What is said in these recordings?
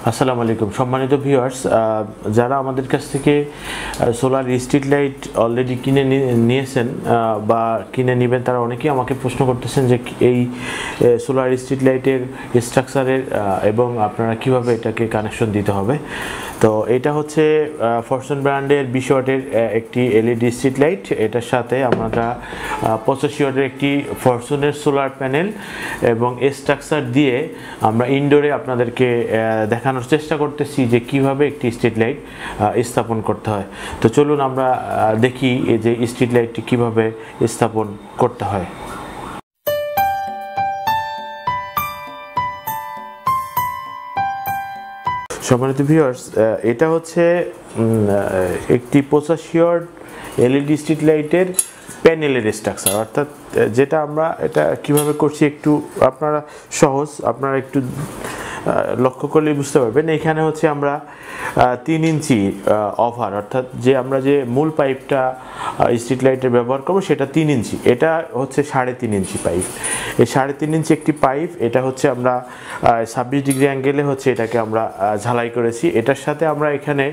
আসসালামু আলাইকুম সম্মানিত ভিউয়ার্স, যারা আমাদের কাছ থেকে সোলার স্ট্রিট লাইট অলরেডি কিনে নিয়েছেন বা কিনে নেবেন তারা অনেকেই আমাকে প্রশ্ন করতেছেন যে এই সোলার স্ট্রিট লাইটের স্ট্রাকচারের এবং আপনারা কিভাবে এটাকে কানেকশন দিতে হবে। তো এটা হচ্ছে ফরচুন ব্র্যান্ডের 20 ওয়াটের একটি এলইডি স্ট্রিট লাইট। এটার সাথে আমরা 85 ওয়াটের একটি ফরচুনের সোলার প্যানেল এবং স্ট্রাকচার দিয়ে আমরা ইনডোরে আপনাদেরকে দেখানোর চেষ্টা করতেছি যে কিভাবে একটি স্ট্রিট লাইট স্থাপন করতে হয়। তো চলুন আমরা দেখি এই যে স্ট্রিট লাইটটি কিভাবে স্থাপন করতে হয়। সম্মানিত ভিউয়ার্স, এটা হচ্ছে একটি 85 ওয়াট এলইডি স্ট্রিট লাইটের প্যানেলের স্ট্রাকচার, অর্থাৎ যেটা আমরা এটা কিভাবে করছি একটু আপনারা সহজ, আপনারা একটু লক্ষ্য করলে বুঝতে পারবেন। এখানে হচ্ছে আমরা 3 ইঞ্চি ওভার, অর্থাৎ যে আমরা যে মূল পাইপটা স্ট্রিট লাইটের ব্যবহার করবো সেটা 3 ইঞ্চি, এটা হচ্ছে 3.5 ইঞ্চি পাইপ। এই 3.5 ইঞ্চি একটি পাইপ, এটা হচ্ছে আমরা 26 ডিগ্রি অ্যাঙ্গেলে হচ্ছে এটাকে আমরা ঝালাই করেছি। এটার সাথে আমরা এখানে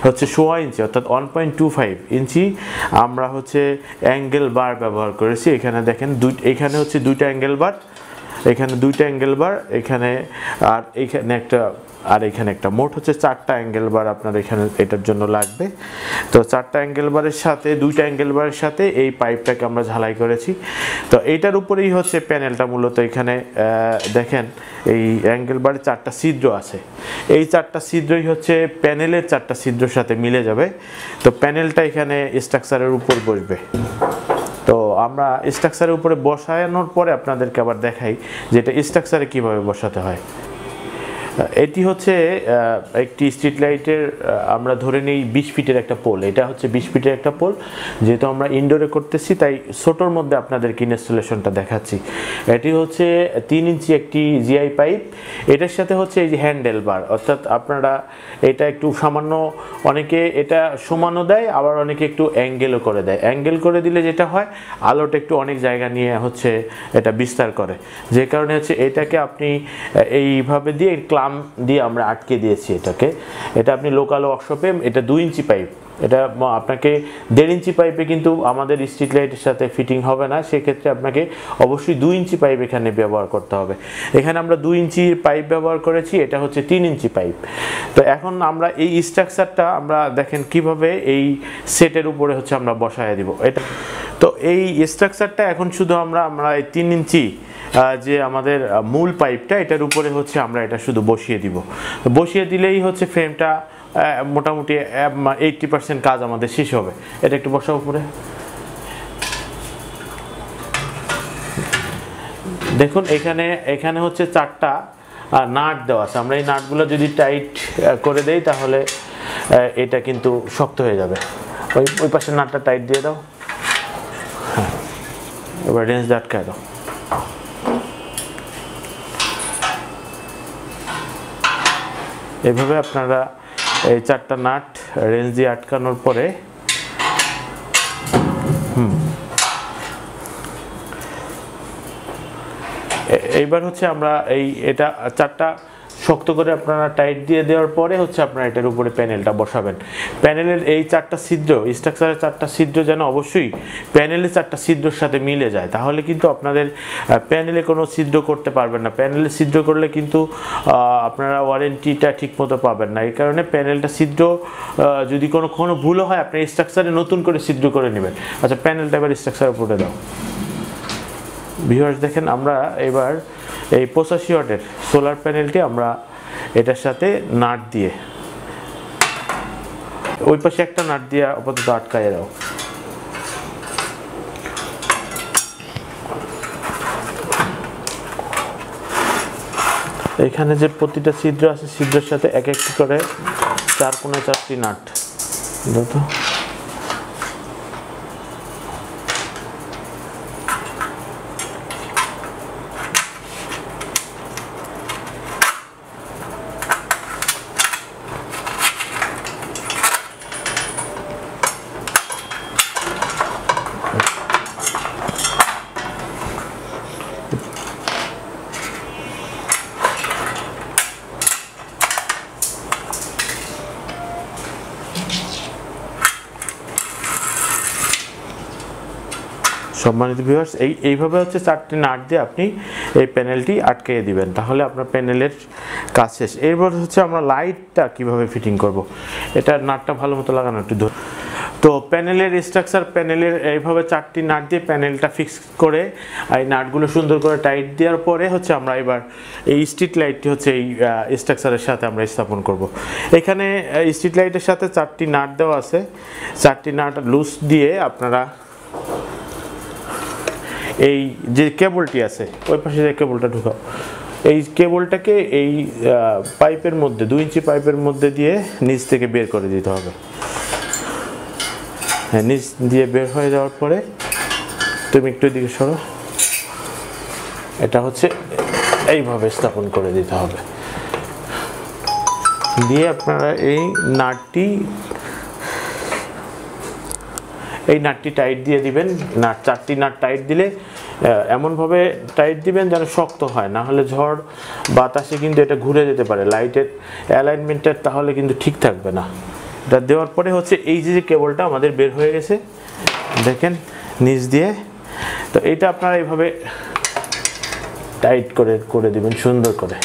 হচ্ছে 1.5 ইঞ্চি অর্থাৎ 1.25 ইঞ্চি আমরা হচ্ছে অ্যাঙ্গেল বার ব্যবহার করেছি। এখানে দেখেন এখানে হচ্ছে 2টা অ্যাঙ্গেল বার, এখানে 2টা অ্যাঙ্গেল বার, এখানে আর এখানে একটা, আর এখানে একটা, মোট হচ্ছে 4টা অ্যাঙ্গেল বার আপনার এখানে এটার জন্য লাগবে। তো 4টা অ্যাঙ্গেল বারের সাথে 2টা অ্যাঙ্গেল বারের সাথে এই পাইপটাকে আমরা ঝালাই করেছি। তো এইটার উপরেই হচ্ছে প্যানেলটা মূলত। এখানে দেখেন এই অ্যাঙ্গেল বারে 4টা ছিদ্র আছে, এই 4টা ছিদ্রই হচ্ছে প্যানেলের 4টা ছিদ্রের সাথে মিলে যাবে। তো প্যানেলটা এখানে স্ট্রাকচারের উপর বসবে। তো আমরা স্ট্রাকচারের উপরে বসানোর পরে আপনাদেরকে আবার দেখাই যে এটা স্ট্রাকচারে কীভাবে বসাতে হয়। এটি হচ্ছে একটি স্ট্রিট লাইটের আমরা ধরে নিই 20 ফিটের একটা পোল। এটা হচ্ছে 20 ফিটের একটা পোল, যেহেতু আমরা ইনডোরে করতেছি তাই ছোটোর মধ্যে আপনাদেরকে ইনস্টলেশনটা দেখাচ্ছি। এটি হচ্ছে 3 ইঞ্চি একটি জিআই পাইপ, এটার সাথে হচ্ছে এই যে হ্যান্ডেল বার, অর্থাৎ আপনারা এটা একটু সামান্য, অনেকে এটা সমানও দেয় আবার অনেকে একটু অ্যাঙ্গেলও করে দেয়। অ্যাঙ্গেল করে দিলে যেটা হয় আলোটা একটু অনেক জায়গা নিয়ে হচ্ছে এটা বিস্তার করে, যে কারণে হচ্ছে এটাকে আপনি এইভাবে দিয়ে ক্লাম দিয়ে আমরা আটকে দিয়েছি এটাকে। এটা আপনি লোকাল ওয়ার্কশপে, এটা 2 ইঞ্চি পাইপ, এটা আপনাকে 1.5 ইঞ্চি পাইপে কিন্তু আমাদের স্ট্রিট লাইটের সাথে ফিটিং হবে না, সেক্ষেত্রে আপনাকে অবশ্যই 2 ইঞ্চি পাইপ এখানে ব্যবহার করতে হবে। এখানে আমরা 2 ইঞ্চি পাইপ ব্যবহার করেছি, এটা হচ্ছে 3 ইঞ্চি পাইপ। তো এখন আমরা এই স্ট্রাকচারটা আমরা দেখেন কিভাবে এই সেটের উপরে হচ্ছে আমরা বসায় দিব এটা। তো এই স্ট্রাকচারটা এখন শুধু আমরা এই 3 ইঞ্চি যে আমাদের মূল পাইপটা, এটার উপরে হচ্ছে আমরা এটা শুধু বসিয়ে দিব। বসিয়ে দিলেই হচ্ছে ফ্রেমটা মোটামুটি 80% কাজ আমাদের শেষ হবে। এটা একটু বসাও উপরে। দেখুন এখানে হচ্ছে 4টা নাট দেওয়া আছে। আমরা এই নাটগুলো যদি টাইট করে দেই তাহলে এটা কিন্তু শক্ত হয়ে যাবে। ওই পাশের নাটটা টাইট দিয়ে দাও। হ্যাঁ, এবার রেঞ্জ দিয়ে আটকায় দাও। এভাবে আপনারা এই 4টা নাট রেঞ্জ দিয়ে আটকানোর পরে এইবার হচ্ছে আমরা এটা 4টা শক্ত করে আপনারা টাইট দিয়ে দেওয়ার পরে হচ্ছে আপনারা এটার উপরে প্যানেলটা বসাবেন। প্যানেলের এই 4টা ছিদ্র, স্ট্রাকচারের 4টা ছিদ্র যেন অবশ্যই প্যানেলের 4টা ছিদ্রের সাথে মিলে যায়, তাহলে কিন্তু আপনাদের প্যানেলে কোনো ছিদ্র করতে পারবেন না। প্যানেলে ছিদ্র করলে কিন্তু আপনারা ওয়ারেন্টিটা ঠিকমতো পাবেন না। এই কারণে প্যানেলটা ছিদ্র যদি কোনো ভুলও হয় আপনি স্ট্রাকচারে নতুন করে ছিদ্র করে নেবেন। আচ্ছা, প্যানেলটা এবার স্ট্রাকচারের উপরে দাও। ভিউয়ার্স দেখেন, আমরা এবার এই 85 ওয়াটের সোলার প্যানেলটি আমরা এটার সাথে নাট দিয়ে, ওই পাশে একটা নাট দিয়ে আপাতত আটকায় দাও। এখানে যে প্রতিটা ছিদ্র আছে ছিদ্রের সাথে এক একটি করে 4 কোণে 4টি নাট দাও তো। সম্মানিত ভিউয়ার্স, এইভাবে হচ্ছে 4টি নাট দিয়ে আপনি এই প্যানেলটি আটকিয়ে দিবেন, তাহলে আপনার প্যানেলের কাজ শেষ। এরপর হচ্ছে আমরা লাইটটা কিভাবে ফিটিং করব, এটা নাটটা ভালো মতো লাগানো একটু ধর। তো প্যানেলের স্ট্রাকচার, প্যানেলের এইভাবে 4টি নাট দিয়ে প্যানেলটা ফিক্স করে এই নাটগুলো সুন্দর করে টাইট দেওয়ার পরে হচ্ছে আমরা এবার এই স্ট্রিট লাইটটি হচ্ছে এই স্ট্রাকচারের সাথে আমরা স্থাপন করব। এখানে স্ট্রিট লাইটের সাথে 4টি নাট দেওয়া আছে, 4টি নাট লুজ দিয়ে আপনারা এই যে কেবলটি আছে ওই পাশে যে কেবলটা ঢুকাও, এই কেবলটাকে এই পাইপের মধ্যে 2 ইঞ্চি পাইপের মধ্যে দিয়ে নিচ থেকে বের করে দিতে হবে। হ্যাঁ, নিচ দিয়ে বের হয়ে যাওয়ার পরে তুমি একটু দিকে সরো, এটা হচ্ছে এইভাবে স্থাপন করে দিতে হবে। দিয়ে আপনারা এই নাটটি টাইট দিয়ে দিবেন। 4টি নাট টাইট দিলে এমনভাবে টাইট দিবেন যেন শক্ত হয়, না হলে ঝড় বাতাসে কিন্তু এটা ঘুরে যেতে পারে, লাইটের অ্যালাইনমেন্টটা তাহলে কিন্তু ঠিক থাকবে না। এটা দেওয়ার পরে হচ্ছে এই যে কেবলটা আমাদের বের হয়ে গেছে দেখেন নিচ দিয়ে, তো এটা আপনারা এইভাবে টাইট করে দিবেন সুন্দর করে।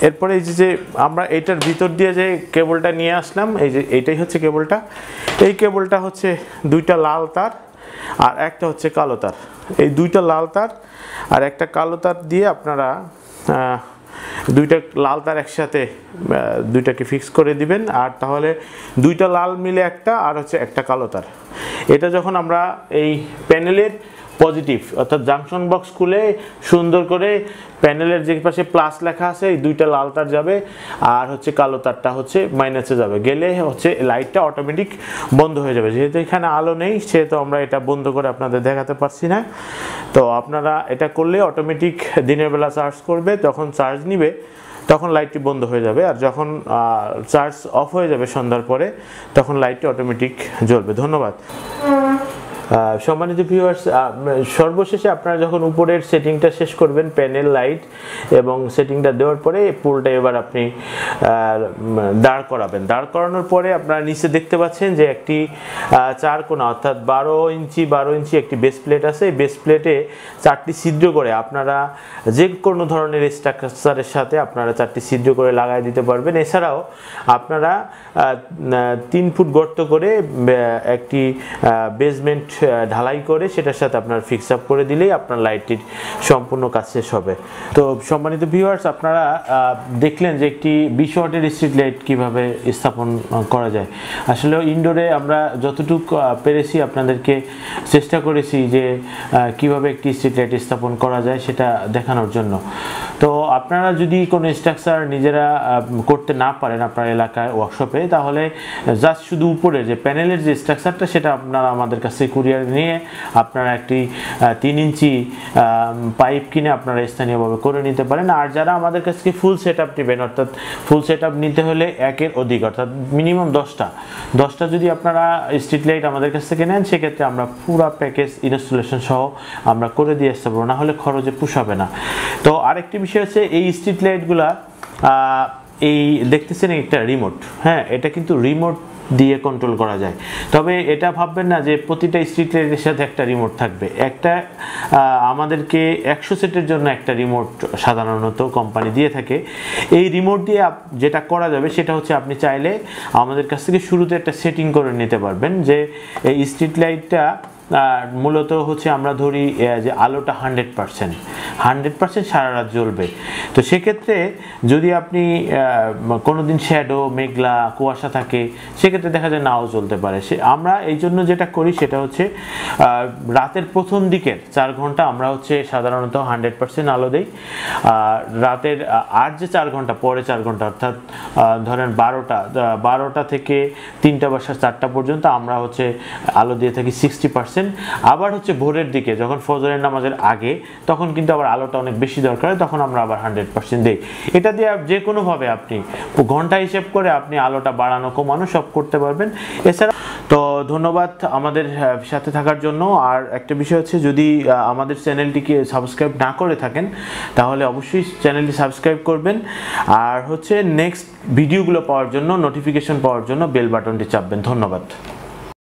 এরপরে এই যে আমরা এটার ভিতর দিয়ে যে কেবলটা নিয়ে আসলাম, এই যে এইটাই হচ্ছে কেবলটা। এই কেবলটা হচ্ছে 2টা লাল তার আর একটা হচ্ছে কালো তার। এই 2টা লাল তার আর একটা কালো তার দিয়ে আপনারা 2টা লাল তার একসাথে 2টাকে ফিক্স করে দিবেন, আর তাহলে 2টা লাল মিলে একটা আর হচ্ছে একটা কালো তার। এটা যখন আমরা এই প্যানেলের পজিটিভ অর্থাৎ জাংশন বক্স খুলে সুন্দর করে প্যানেলের যে পাশে প্লাস লেখা আছে এই 2টা লাল তার যাবে আর হচ্ছে কালো তারটা হচ্ছে মাইনাসে যাবে, গেলে হচ্ছে লাইটটা অটোমেটিক বন্ধ হয়ে যাবে। যেহেতু এখানে আলো নেই সেহেতু আমরা এটা বন্ধ করে আপনাদের দেখাতে পারছি না। তো আপনারা এটা করলে অটোমেটিক দিনের বেলা চার্জ করবে, যখন চার্জ নিবে তখন লাইটটি বন্ধ হয়ে যাবে, আর যখন চার্জ অফ হয়ে যাবে সন্ধ্যার পরে তখন লাইটটি অটোমেটিক জ্বলবে। ধন্যবাদ। সম্মানিত ভিউয়ার্স, সর্বশেষে আপনারা যখন উপরের সেটিংটা শেষ করবেন প্যানেল লাইট এবং সেটিংটা দেওয়ার পরে পুলটা এবার আপনি দাঁড় করাবেন। দাঁড় করানোর পরে আপনারা নিচে দেখতে পাচ্ছেন যে একটি 4 কোণা অর্থাৎ 12 ইঞ্চি একটি বেস প্লেট আছে। এই বেস প্লেটে 4টি ছিদ্র করে আপনারা যে কোনো ধরনের স্ট্রাকচারের সাথে আপনারা 4টি ছিদ্র করে লাগাই দিতে পারবেন। এছাড়াও আপনারা 3 ফুট গর্ত করে একটি বেসমেন্ট ঢালাই করে সেটার সাথে আপনার ফিক্স আপ করে দিলেই আপনার লাইটটির সম্পূর্ণ কাজ শেষ হবে। তো সম্মানিত ভিউয়ার্স, আপনারা দেখলেন যে একটি 20 ওয়াটের স্ট্রিট লাইট কীভাবে স্থাপন করা যায়। আসলে ইনডোরে আমরা যতটুকু পেরেছি আপনাদেরকে চেষ্টা করেছি যে কিভাবে একটি স্ট্রিট লাইট স্থাপন করা যায় সেটা দেখানোর জন্য। তো আপনারা যদি কোনো স্ট্রাকচার নিজেরা করতে না পারেন আপনার এলাকায় ওয়ার্কশপে, তাহলে জাস্ট শুধু উপরে যে প্যানেলের যে স্ট্রাকচারটা সেটা আপনারা আমাদের কাছে কুরিয়ার নিয়ে আপনারা একটি 3 ইঞ্চি পাইপ কিনে আপনারা স্থানীয়ভাবে করে নিতে পারেন। আর যারা আমাদের কাছ থেকে ফুল সেট আপ নেবেন, অর্থাৎ ফুল সেট আপ নিতে হলে 1-এর অধিক অর্থাৎ মিনিমাম 10টা যদি আপনারা স্ট্রিট লাইট আমাদের কাছ থেকে নেন সেক্ষেত্রে আমরা পুরো প্যাকেজ ইনস্টলেশন সহ আমরা করে দিয়ে আসতে পারবো, না হলে খরচে পোষাবে না। তো আরেকটি বিষয় হচ্ছে এই স্ট্রিট লাইটগুলা এই দেখতেছেন একটা রিমোট, হ্যাঁ এটা কিন্তু রিমোট দিয়ে কন্ট্রোল করা যায়। তবে এটা ভাববেন না যে প্রতিটা স্ট্রিট লাইটের সাথে একটা রিমোট থাকবে। একটা আমাদেরকে 100 সেটের জন্য একটা রিমোট সাধারণত কোম্পানি দিয়ে থাকে। এই রিমোট দিয়ে যেটা করা যাবে সেটা হচ্ছে আপনি চাইলে আমাদের কাছ থেকে শুরুতে একটা সেটিং করে নিতে পারবেন যে এই স্ট্রিট লাইটটা মূলত হচ্ছে আমরা ধরি যে আলোটা 100% সারা রাত জ্বলবে। তো সেক্ষেত্রে যদি আপনি কোনো দিন শ্যাডো মেঘলা কুয়াশা থাকে সেক্ষেত্রে দেখা যায় নাও জ্বলতে পারে। আমরা এই জন্য যেটা করি সেটা হচ্ছে রাতের প্রথম দিকের 4 ঘন্টা আমরা হচ্ছে সাধারণত 100% আলো দিই। রাতের আর যে 4 ঘন্টা পরে 4 ঘন্টা অর্থাৎ ধরেন 12টা থেকে 3টা বা 4টা পর্যন্ত আমরা হচ্ছে আলো দিয়ে থাকি 60%। আবার হচ্ছে ভোরের দিকে যখন ফজরের নামাজের আগে তখন কিন্তু আবার আলোটা অনেক বেশি দরকার, তখন আমরা আবার 100% দিই। এটা দিয়ে যে কোনোভাবে আপনি ঘন্টা হিসেব করে আপনি আলোটা বাড়ানো কমানো সব করতে পারবেন। এছাড়া তো ধন্যবাদ আমাদের সাথে থাকার জন্য। আর একটা বিষয় হচ্ছে যদি আমাদের চ্যানেলটিকে সাবস্ক্রাইব না করে থাকেন তাহলে অবশ্যই চ্যানেলটি সাবস্ক্রাইব করবেন, আর হচ্ছে নেক্সট ভিডিওগুলো পাওয়ার জন্য নোটিফিকেশন পাওয়ার জন্য বেল বাটনটি চাপবেন। ধন্যবাদ।